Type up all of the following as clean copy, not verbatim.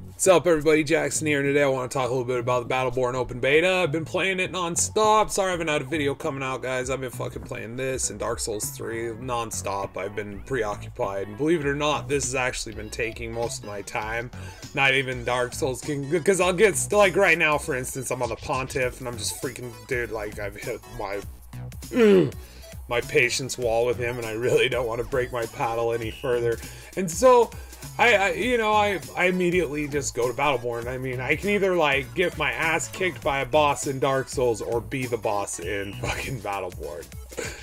What's up, everybody? Jaxxsin here, and today I want to talk a little bit about the Battleborn Open Beta. I've been playing it non-stop. Sorry I haven't had a video coming out, guys. I've been fucking playing this and Dark Souls 3 non-stop. I've been preoccupied. And believe it or not, this has actually been taking most of my time. Not even Dark Souls King, because I'll get, like right now, for instance, I'm on the Pontiff, and I'm just freaking, dude, like, I've hit my patience wall with him, and I really don't want to break my paddle any further. And so I immediately just go to Battleborn. I mean, I can either like get my ass kicked by a boss in Dark Souls or be the boss in fucking Battleborn,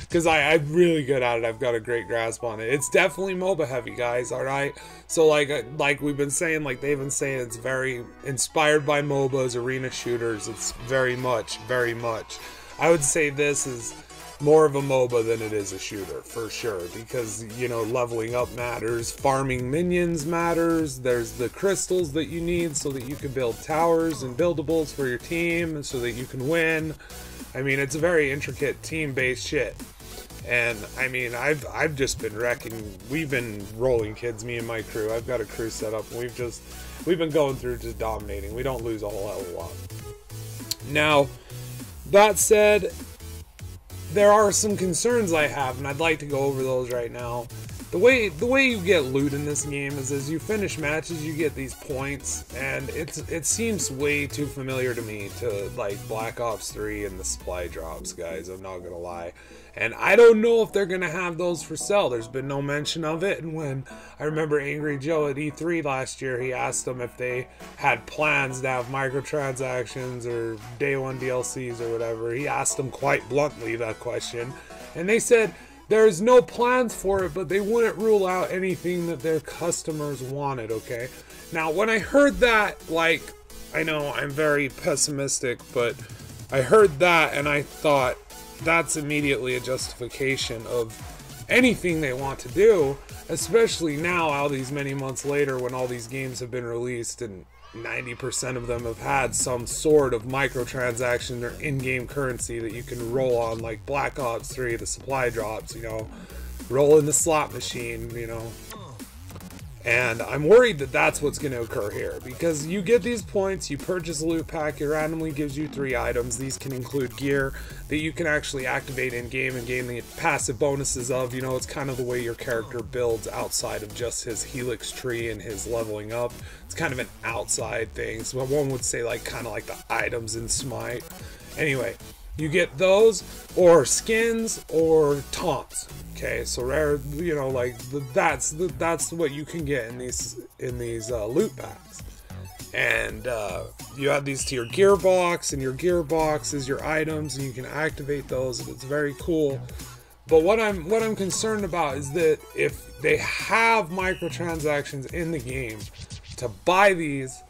because I'm really good at it. I've got a great grasp on it. It's definitely MOBA heavy, guys. All right, so like we've been saying, like they've been saying, it's very inspired by MOBAs, arena shooters. It's very much. I would say this is more of a MOBA than it is a shooter, for sure, because, you know, leveling up matters, farming minions matters, there's the crystals that you need so that you can build towers and buildables for your team so that you can win. I mean, it's a very intricate team-based shit. And, I mean, I've just been wrecking. We've been rolling kids, me and my crew. I've got a crew set up, and we've been going through just dominating. We don't lose a whole hell of a lot. Now, that said, there are some concerns I have, and I'd like to go over those right now. The way you get loot in this game is as you finish matches, you get these points, and it seems way too familiar to me to like Black Ops 3 and the supply drops, guys. I'm not gonna lie. And I don't know if they're gonna have those for sale. There's been no mention of it. And when I remember Angry Joe at E3 last year, he asked them if they had plans to have microtransactions or day one DLCs or whatever. He asked them quite bluntly that question, and they said there's no plans for it, but they wouldn't rule out anything that their customers wanted. Okay, now when I heard that, like, I know I'm very pessimistic, but I heard that and I thought, that's immediately a justification of anything they want to do, especially now, all these many months later, when all these games have been released and 90% of them have had some sort of microtransaction or in-game currency that you can roll on, like Black Ops 3, the supply drops, you know, roll in the slot machine, you know. And I'm worried that that's what's going to occur here, because you get these points, you purchase a loot pack, it randomly gives you 3 items. These can include gear that you can actually activate in-game and gain the passive bonuses of. You know, it's kind of the way your character builds outside of just his helix tree and his leveling up. It's kind of an outside thing, so one would say like kind of like the items in Smite. Anyway, you get those, or skins, or taunts. Okay, so rare, you know, like that's what you can get in these loot packs, and you add these to your gearbox, and your gearbox is your items, and you can activate those, and it's very cool. But what I'm concerned about is that if they have microtransactions in the game to buy these,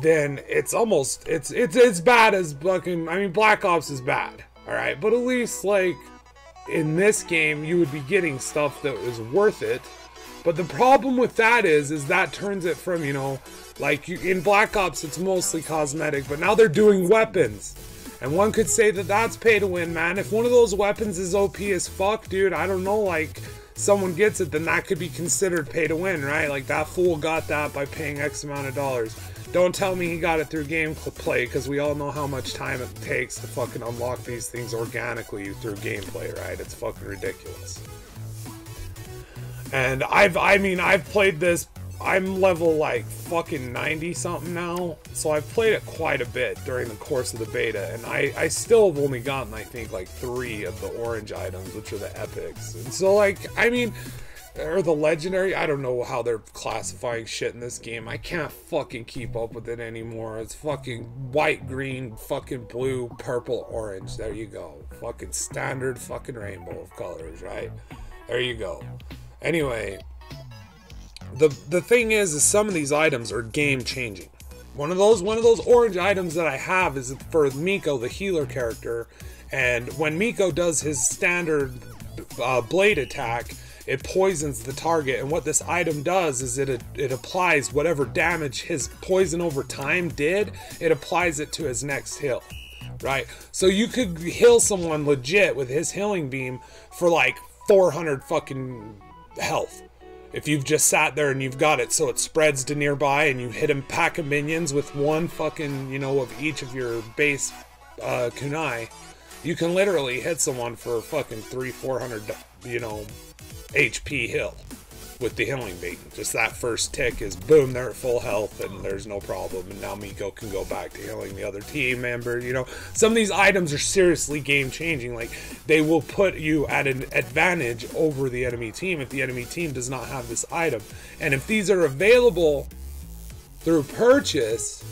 then it's almost it's bad as fucking, I mean, Black Ops is bad, all right, but at least like in this game you would be getting stuff that is worth it. But the problem with that is that turns it from, you know, like in Black Ops it's mostly cosmetic, but now they're doing weapons, and one could say that that's pay to win, man. If one of those weapons is OP as fuck, dude, I don't know, like someone gets it, then that could be considered pay to win, right? Like that fool got that by paying X amount of dollars. Don't tell me he got it through gameplay, because we all know how much time it takes to fucking unlock these things organically through gameplay, right? It's fucking ridiculous. And I've played this, I'm level like fucking 90 something now, so I've played it quite a bit during the course of the beta, and I still have only gotten, I think, like 3 of the orange items, which are the epics. And so, like, I mean, or the legendary, I don't know how they're classifying shit in this game. I can't fucking keep up with it anymore. It's fucking white, green, fucking blue, purple, orange. There you go. Fucking standard fucking rainbow of colors, right? There you go. Anyway, the thing is some of these items are game changing. One of those orange items that I have is for Miko, the healer character, and when Miko does his standard blade attack, it poisons the target, and what this item does is it applies whatever damage his poison over time did, it applies it to his next heal, right? So you could heal someone legit with his healing beam for like 400 fucking health, If you've just sat there and you've got it so it spreads to nearby and you hit a pack of minions with one fucking, you know, of each of your base kunai, you can literally hit someone for fucking 300-400, you know, HP heal with the healing beacon. Just that first tick is boom, they're at full health and there's no problem. And now Miko can go back to healing the other team member. You know, some of these items are seriously game changing. Like, they will put you at an advantage over the enemy team if the enemy team does not have this item. And if these are available through purchase,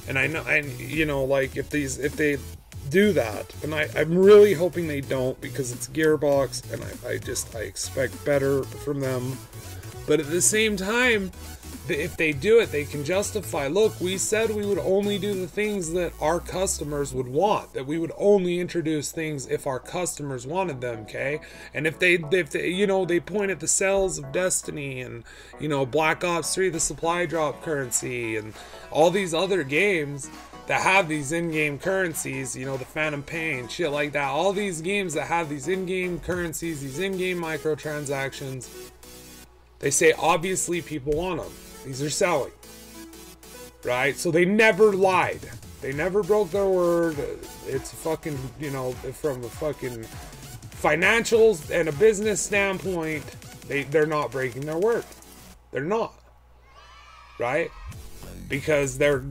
and I know, and you know, like if they do that, and I'm really hoping they don't, because it's Gearbox and I expect better from them. But at the same time, if they do it, they can justify, look, we said we would only do the things that our customers would want, that we would only introduce things if our customers wanted them, okay? And if they you know, they point at the sales of Destiny and, you know, Black Ops 3, the supply drop currency, and all these other games that have these in-game currencies, you know, the Phantom Pain, shit like that, all these games that have these in-game currencies, these in-game microtransactions, they say obviously people want them. These are selling, right? So they never lied. They never broke their word. It's fucking, you know, from a fucking financials and a business standpoint, they're not breaking their word. They're not, right? Because they're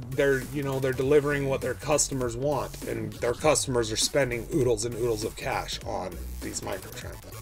you know, they're delivering what their customers want, and their customers are spending oodles and oodles of cash on these microtransactions.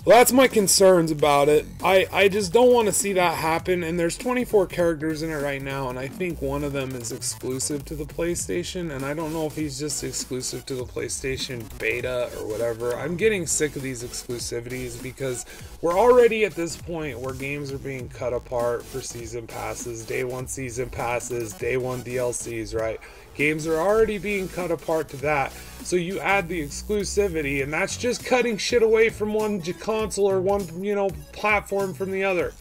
Well, that's my concerns about it. I just don't want to see that happen, and there's 24 characters in it right now, and I think one of them is exclusive to the PlayStation, and I don't know if he's just exclusive to the PlayStation Beta or whatever. I'm getting sick of these exclusivities because we're already at this point where games are being cut apart for season passes, day one season passes, day one DLCs, right? Games are already being cut apart to that. So you add the exclusivity, and that's just cutting shit away from one console or one, you know, platform from the other,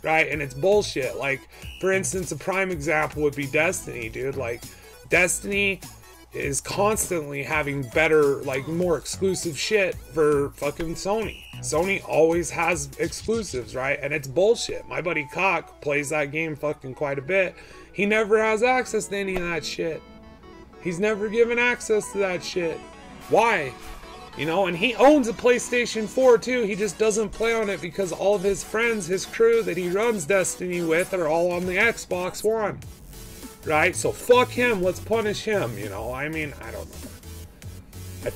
right? And it's bullshit. Like, for instance, a prime example would be Destiny, dude. Like, Destiny is constantly having better, like, more exclusive shit for fucking Sony. Sony always has exclusives, right? And it's bullshit. My buddy Cock plays that game fucking quite a bit. He never has access to any of that shit. He's never given access to that shit. Why? You know, and he owns a PlayStation 4 too. He just doesn't play on it because all of his friends, his crew that he runs Destiny with, are all on the Xbox One. Right? So fuck him. Let's punish him, you know? I mean, I don't know. I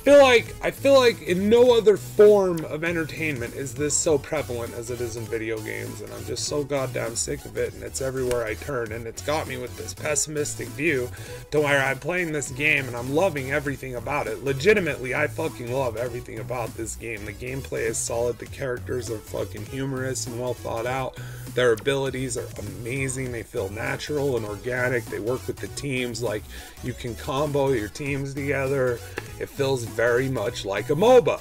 feel like in no other form of entertainment is this so prevalent as it is in video games, and I'm just so goddamn sick of it, and it's everywhere I turn, and it's got me with this pessimistic view to where I'm playing this game and I'm loving everything about it. Legitimately, I fucking love everything about this game. The gameplay is solid, the characters are fucking humorous and well thought out, their abilities are amazing, they feel natural and organic, they work with the teams, like you can combo your teams together. It feels very much like a MOBA.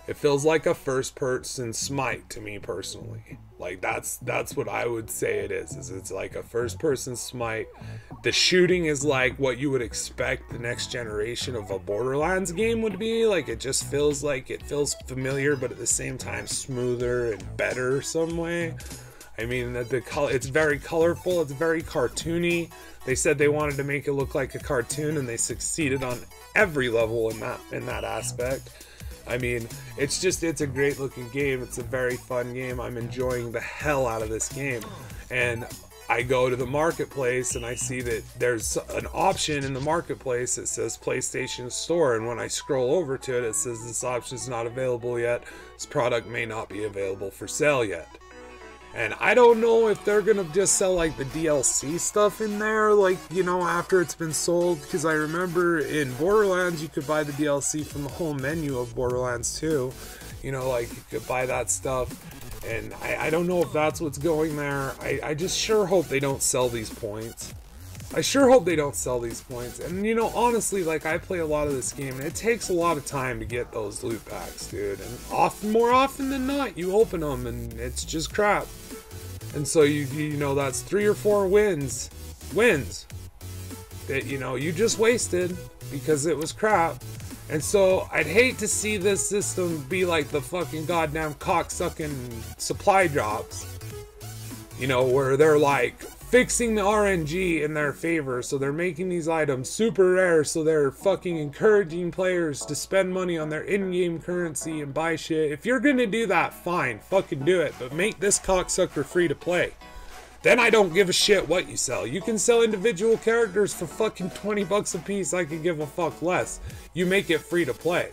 It feels like a first-person Smite to me personally. Like that's what I would say it is it's like a first-person Smite. The shooting is like what you would expect the next generation of a Borderlands game would be. Like it just feels like it feels familiar, but at the same time smoother and better some way. I mean, the color, it's very colorful, it's very cartoony. They said they wanted to make it look like a cartoon, and they succeeded on every level in that aspect. I mean, it's a great looking game. It's a very fun game. I'm enjoying the hell out of this game. And I go to the marketplace and I see that there's an option in the marketplace that says PlayStation Store, and when I scroll over to it, it says this option is not available yet. This product may not be available for sale yet. And I don't know if they're gonna just sell like the DLC stuff in there, like, you know, after it's been sold, because I remember in Borderlands you could buy the DLC from the home menu of Borderlands 2, you know, like you could buy that stuff, and I don't know if that's what's going there. I just sure hope they don't sell these points. I sure hope they don't sell these points. And you know, honestly, like I play a lot of this game and it takes a lot of time to get those loot packs, dude. And more often than not, you open them and it's just crap. And so you know, that's 3 or 4 wins that, you know, you just wasted because it was crap. And so I'd hate to see this system be like the fucking goddamn cocksucking supply drops. You know, where they're like fixing the RNG in their favor, so they're making these items super rare, so they're fucking encouraging players to spend money on their in-game currency and buy shit. If you're gonna do that, fine, fucking do it, but make this cocksucker free to play. Then I don't give a shit what you sell. You can sell individual characters for fucking 20 bucks a piece, I could give a fuck less. You make it free to play.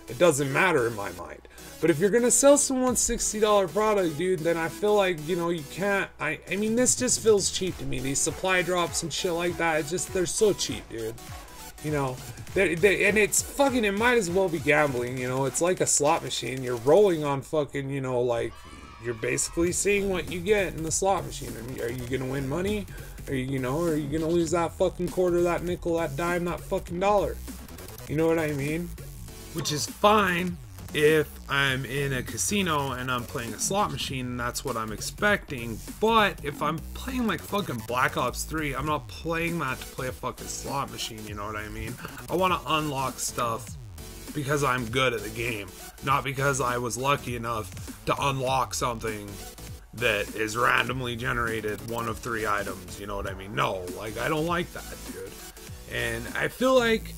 It doesn't matter in my mind. But if you're gonna sell someone $60 product, dude, then I feel like, you know, you can't. I mean, this just feels cheap to me. These supply drops and shit like that, it's just, they're so cheap, dude. You know, and it's fucking, it might as well be gambling, you know. It's like a slot machine. You're rolling on fucking, you know, like, you're basically seeing what you get in the slot machine. I mean, are you gonna win money? Are you know, are you gonna lose that fucking quarter, that nickel, that dime, that fucking dollar? You know what I mean? Which is fine if I'm in a casino and I'm playing a slot machine and that's what I'm expecting. But if I'm playing like fucking Black Ops 3, I'm not playing that to play a fucking slot machine, you know what I mean? I want to unlock stuff because I'm good at the game, not because I was lucky enough to unlock something that is randomly generated, one of 3 items, you know what I mean? No, like, I don't like that, dude. And I feel like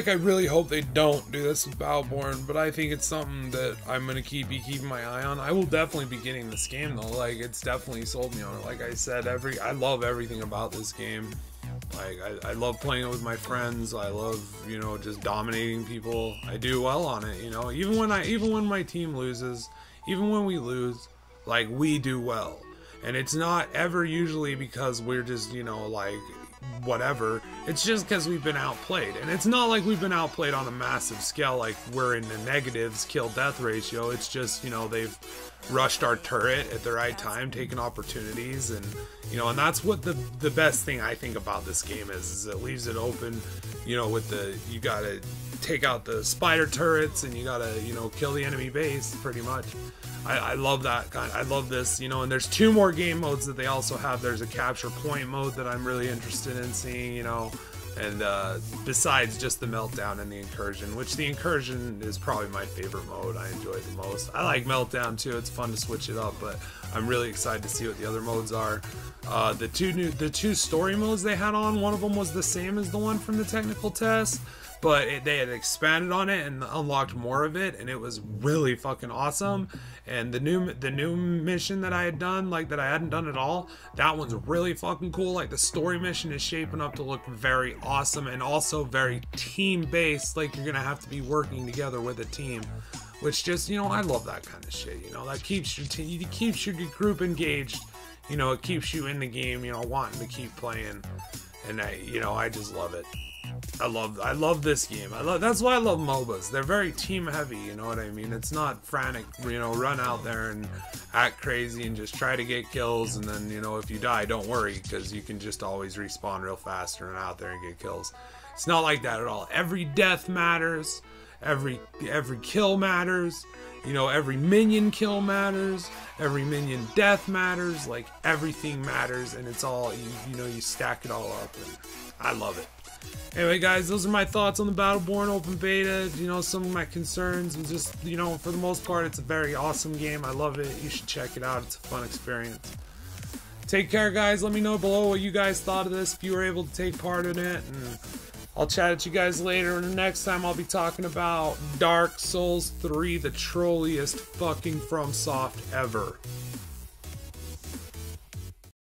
I really hope they don't do this with Battleborn, but I think it's something that I'm gonna be keeping my eye on. I will definitely be getting this game though. Like, it's definitely sold me on it. Like I said, I love everything about this game. Like, I love playing it with my friends. I love, you know, just dominating people. I do well on it, you know. Even when my team loses, even when we lose, like, we do well. And it's not ever usually because we're just, you know, like, whatever. It's just because we've been outplayed. And it's not like we've been outplayed on a massive scale, like we're in the negatives kill death ratio. It's just, you know, they've rushed our turret at the right time, taking opportunities, and, you know, and that's what the best thing I think about this game is it leaves it open, you know, with the, you gotta take out the spider turrets and you gotta, you know, kill the enemy base pretty much. I love that kind. I love this, you know, and there's 2 more game modes that they also have. There's a capture point mode that I'm really interested in seeing, you know, and besides just the meltdown and the incursion, which the incursion is probably my favorite mode. I enjoy it the most. I like meltdown too. It's fun to switch it up, but I'm really excited to see what the other modes are. The two story modes they had on, one of them was the same as the one from the technical test, but they had expanded on it and unlocked more of it, and it was really fucking awesome. And the new mission that I had done, like, that I hadn't done at all, that one's really fucking cool. Like, the story mission is shaping up to look very awesome and also very team based. Like, you're gonna have to be working together with a team, which just, you know, I love that kind of shit. You know, that keeps your group engaged. You know, it keeps you in the game, you know, wanting to keep playing. And I just love it. I love this game. That's why I love MOBAs. They're very team heavy, you know what I mean? It's not frantic, you know, run out there and act crazy and just try to get kills, and then, you know, if you die, don't worry, because you can just always respawn real fast and run out there and get kills. It's not like that at all. Every death matters. Every kill matters. You know, every minion kill matters. Every minion death matters. Like, everything matters, and it's all, you know, you stack it all up, and I love it. Anyway, guys, those are my thoughts on the Battleborn Open Beta. You know, some of my concerns, and just, you know, for the most part, it's a very awesome game. I love it. You should check it out. It's a fun experience. Take care, guys. Let me know below what you guys thought of this, if you were able to take part in it, and I'll chat at you guys later. And the next time I'll be talking about Dark Souls 3, the trolliest fucking FromSoft ever.